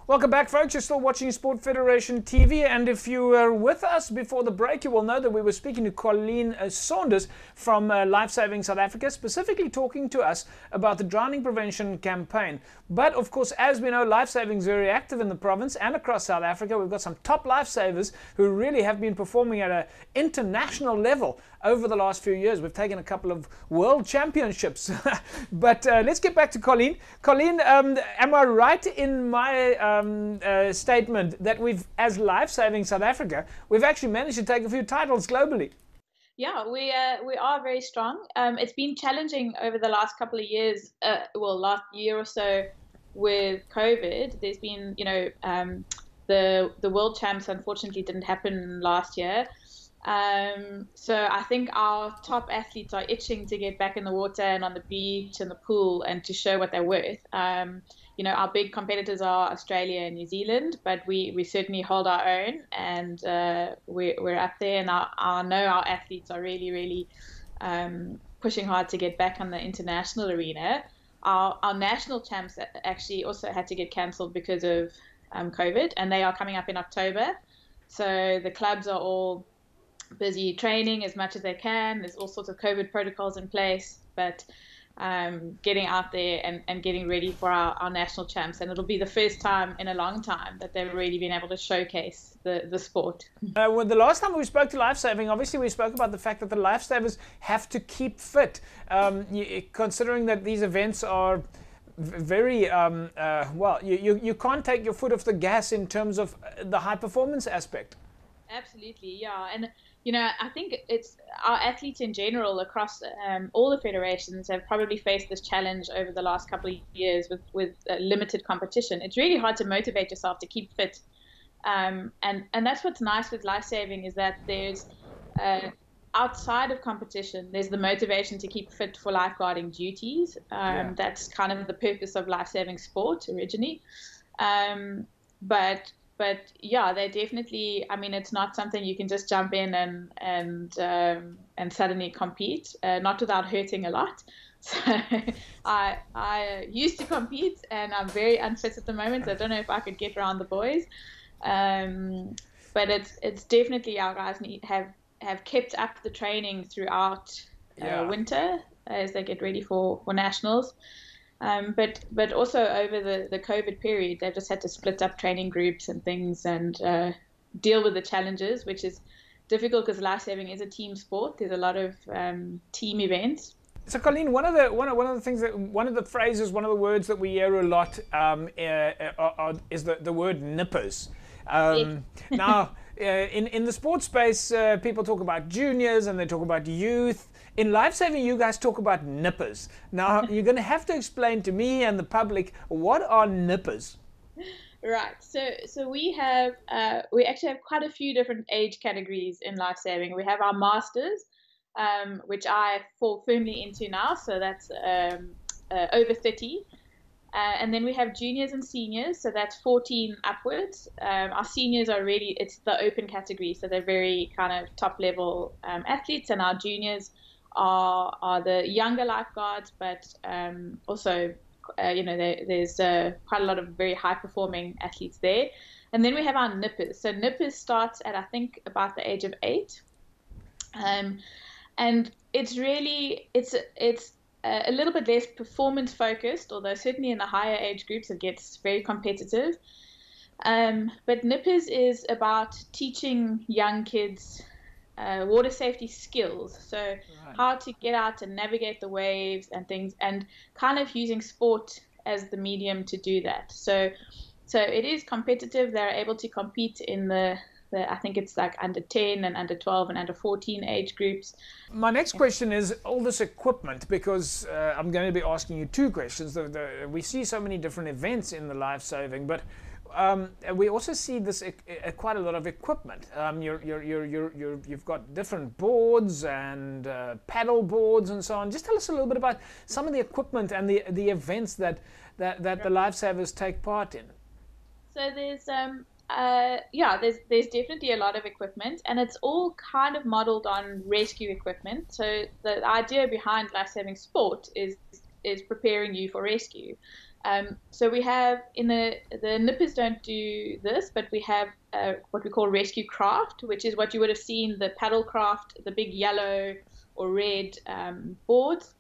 Welcome back, folks. You're still watching Sport Federation TV, and if you were with us before the break, you will know that we were speaking to Colleen Saunders from Lifesaving South Africa, specifically talking to us about the drowning prevention campaign. But of course, as we know, Lifesaving is very active in the province and across South Africa. We've got some top lifesavers who really have been performing at an international level over the last few years. We've taken a couple of world championships. But let's get back to Colleen. Colleen, am I right in my statement that we've, as Lifesaving South Africa, we've actually managed to take a few titles globally? Yeah, we are very strong. It's been challenging over the last couple of years, last year or so with COVID. There's been, the world champs unfortunately didn't happen last year. So I think our top athletes are itching to get back in the water and on the beach and the pool and to show what they're worth. Our big competitors are Australia and New Zealand, but we certainly hold our own, and we're up there. And I know our athletes are really, really pushing hard to get back on the international arena. Our national champs actually also had to get cancelled because of COVID, and they are coming up in October. So the clubs are all busy training as much as they can. There's all sorts of COVID protocols in place, but getting out there and getting ready for our national champs. And it'll be the first time in a long time that they've really been able to showcase the sport. Well, the last time we spoke to Lifesaving, obviously we spoke about the fact that the lifesavers have to keep fit, considering that these events are very you can't take your foot off the gas in terms of the high performance aspect. Absolutely, yeah. And I think it's our athletes in general across all the federations have probably faced this challenge over the last couple of years with limited competition. It's really hard to motivate yourself to keep fit, and that's what's nice with Lifesaving, is that there's outside of competition, there's the motivation to keep fit for lifeguarding duties. That's kind of the purpose of lifesaving sport originally, But yeah, they definitely. I mean, it's not something you can just jump in and suddenly compete, not without hurting a lot. So I used to compete, and I'm very unfit at the moment. So I don't know if I could get around the boys, but it's definitely our guys have kept up the training throughout winter as they get ready for nationals. But also over the COVID period, they've just had to split up training groups and things and deal with the challenges, which is difficult because lifesaving is a team sport. There's a lot of team events. So, Colleen, one of the things that one of the words that we hear a lot is the word nippers. Now, in the sports space, people talk about juniors and they talk about youth. In Lifesaving, you guys talk about nippers. Now, you're going to have to explain to me and the public, what are nippers? Right. So we actually have quite a few different age categories in Lifesaving. We have our masters, which I fall firmly into now. So that's over 30. And then we have juniors and seniors, so that's 14 upwards. Our seniors are really, it's the open category, so they're very kind of top level athletes, and our juniors are the younger lifeguards, but also there's quite a lot of very high performing athletes there. And then we have our nippers. So nippers starts at, I think, about the age of 8, and it's really it's a little bit less performance focused, although certainly in the higher age groups it gets very competitive. But nippers is about teaching young kids water safety skills, so how to get out and navigate the waves and things, and kind of using sport as the medium to do that. So it is competitive. They're able to compete in the I think it's like under 10 and under 12 and under 14 age groups. My next question is all this equipment, because I'm going to be asking you two questions. We see so many different events in the lifesaving, but we also see this quite a lot of equipment. You've got different boards and paddle boards and so on. Just tell us a little bit about some of the equipment and the events that the lifesavers take part in. So there's definitely a lot of equipment, and it's all kind of modeled on rescue equipment. So the idea behind lifesaving sport is is preparing you for rescue. So we have the nippers don't do this, but we have what we call rescue craft, which is what you would have seen, the paddle craft, the big yellow or red boards,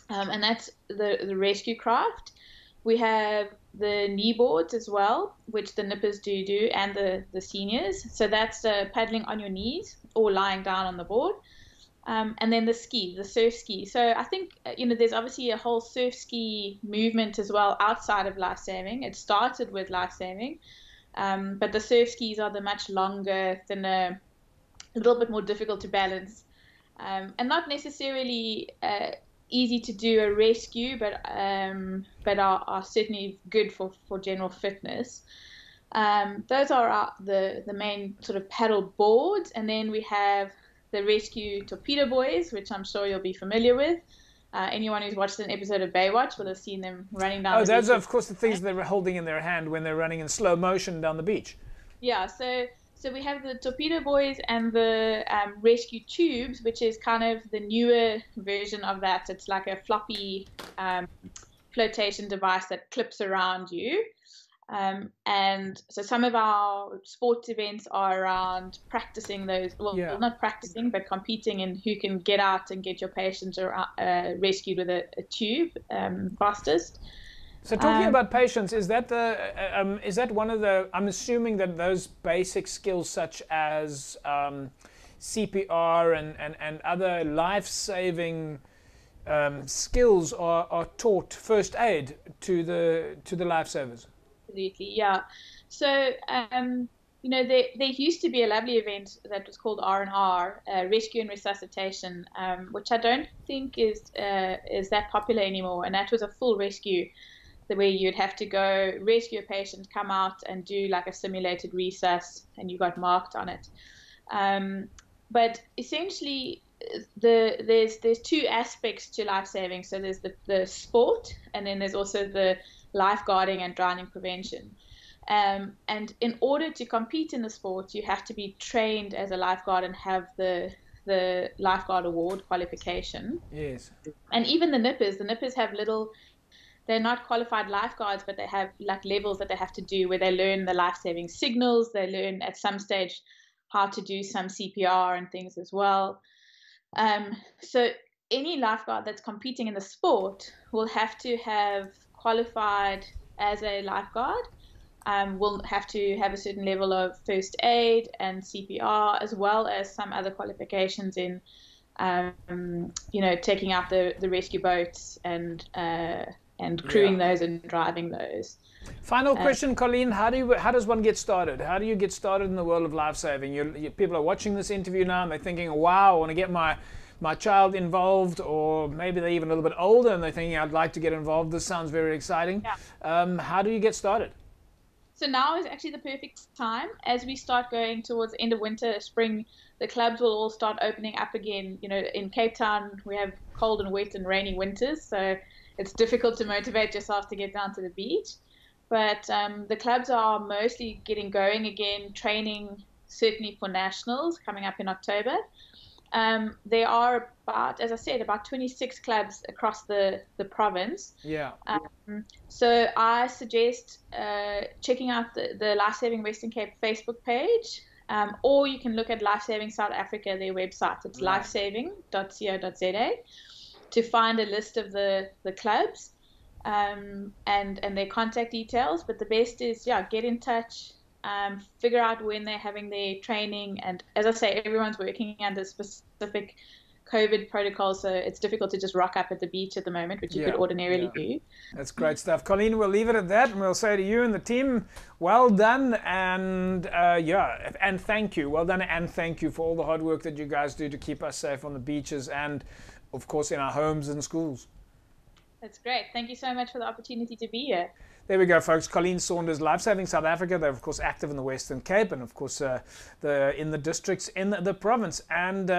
and that's the rescue craft. We have the knee boards as well, which the nippers do, and the seniors. So that's paddling on your knees or lying down on the board. And then the surf ski. So I think, there's obviously a whole surf ski movement as well outside of lifesaving. It started with lifesaving, but the surf skis are the much longer, thinner, a little bit more difficult to balance, and not necessarily easy to do a rescue, but are certainly good for general fitness. Those are the main sort of paddle boards, and then we have the rescue torpedo boys, which I'm sure you'll be familiar with. Anyone who's watched an episode of Baywatch will have seen them running down the beach. Oh, those are, of course, the things they're holding in their hand when they're running in slow motion down the beach. Yeah, so we have the torpedo boys and the rescue tubes, which is kind of the newer version of that. It's like a floppy flotation device that clips around you. And so some of our sports events are around practicing those, not practicing, but competing in who can get out and get your patients rescued with a tube fastest. So talking about patients, is that one of the, I'm assuming that those basic skills such as CPR and other life-saving skills are taught, first aid to the lifesavers? Absolutely, yeah. So, there used to be a lovely event that was called R&R, Rescue and Resuscitation, which I don't think is that popular anymore. And that was a full rescue, where you'd have to go rescue a patient, come out and do like a simulated resus, and you got marked on it. But essentially, there's two aspects to life saving. So there's the sport, and then there's also the lifeguarding and drowning prevention. And in order to compete in the sport, you have to be trained as a lifeguard and have the lifeguard award qualification. Yes. And even the nippers have they're not qualified lifeguards, but they have like levels that they have to do where they learn the life-saving signals. They learn at some stage how to do some CPR and things as well. So any lifeguard that's competing in the sport will have to have qualified as a lifeguard, will have to have a certain level of first aid and CPR, as well as some other qualifications in, taking out the rescue boats and crewing those and driving those. Final question, Colleen, how does one get started? How do you get started in the world of life-saving? People are watching this interview now and they're thinking, wow, I want to get my child involved, or maybe they're even a little bit older and they're thinking, I'd like to get involved. This sounds very exciting. Yeah. How do you get started? So now is actually the perfect time. As we start going towards the end of winter, spring, the clubs will all start opening up again. In Cape Town, we have cold and wet and rainy winters, so it's difficult to motivate yourself to get down to the beach. But the clubs are mostly getting going again, training certainly for nationals coming up in October. There are as I said, about 26 clubs across the province. Yeah. So I suggest checking out the Lifesaving Western Cape Facebook page, or you can look at Lifesaving South Africa, their website. It's lifesaving.co.za, to find a list of the clubs and their contact details. But the best is, get in touch. Figure out when they're having their training, and as I say, everyone's working under specific COVID protocols, so it's difficult to just rock up at the beach at the moment, which you could ordinarily do. That's great stuff, Colleen. We'll leave it at that, and we'll say to you and the team, well done, and and thank you. Well done, and thank you for all the hard work that you guys do to keep us safe on the beaches and, of course, in our homes and schools. That's great. Thank you so much for the opportunity to be here. There we go, folks. Colleen Saunders, Lifesaving South Africa. They're, of course, active in the Western Cape and, of course, in the districts in the province. And,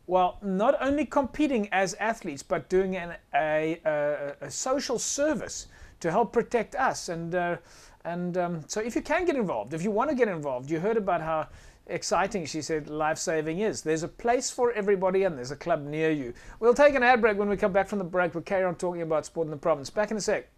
not only competing as athletes, but doing a social service to help protect us. So if you can get involved, if you want to get involved, you heard about how exciting, she said, Lifesaving is. There's a place for everybody and there's a club near you. We'll take an ad break. When we come back from the break, we'll carry on talking about sport in the province. Back in a sec.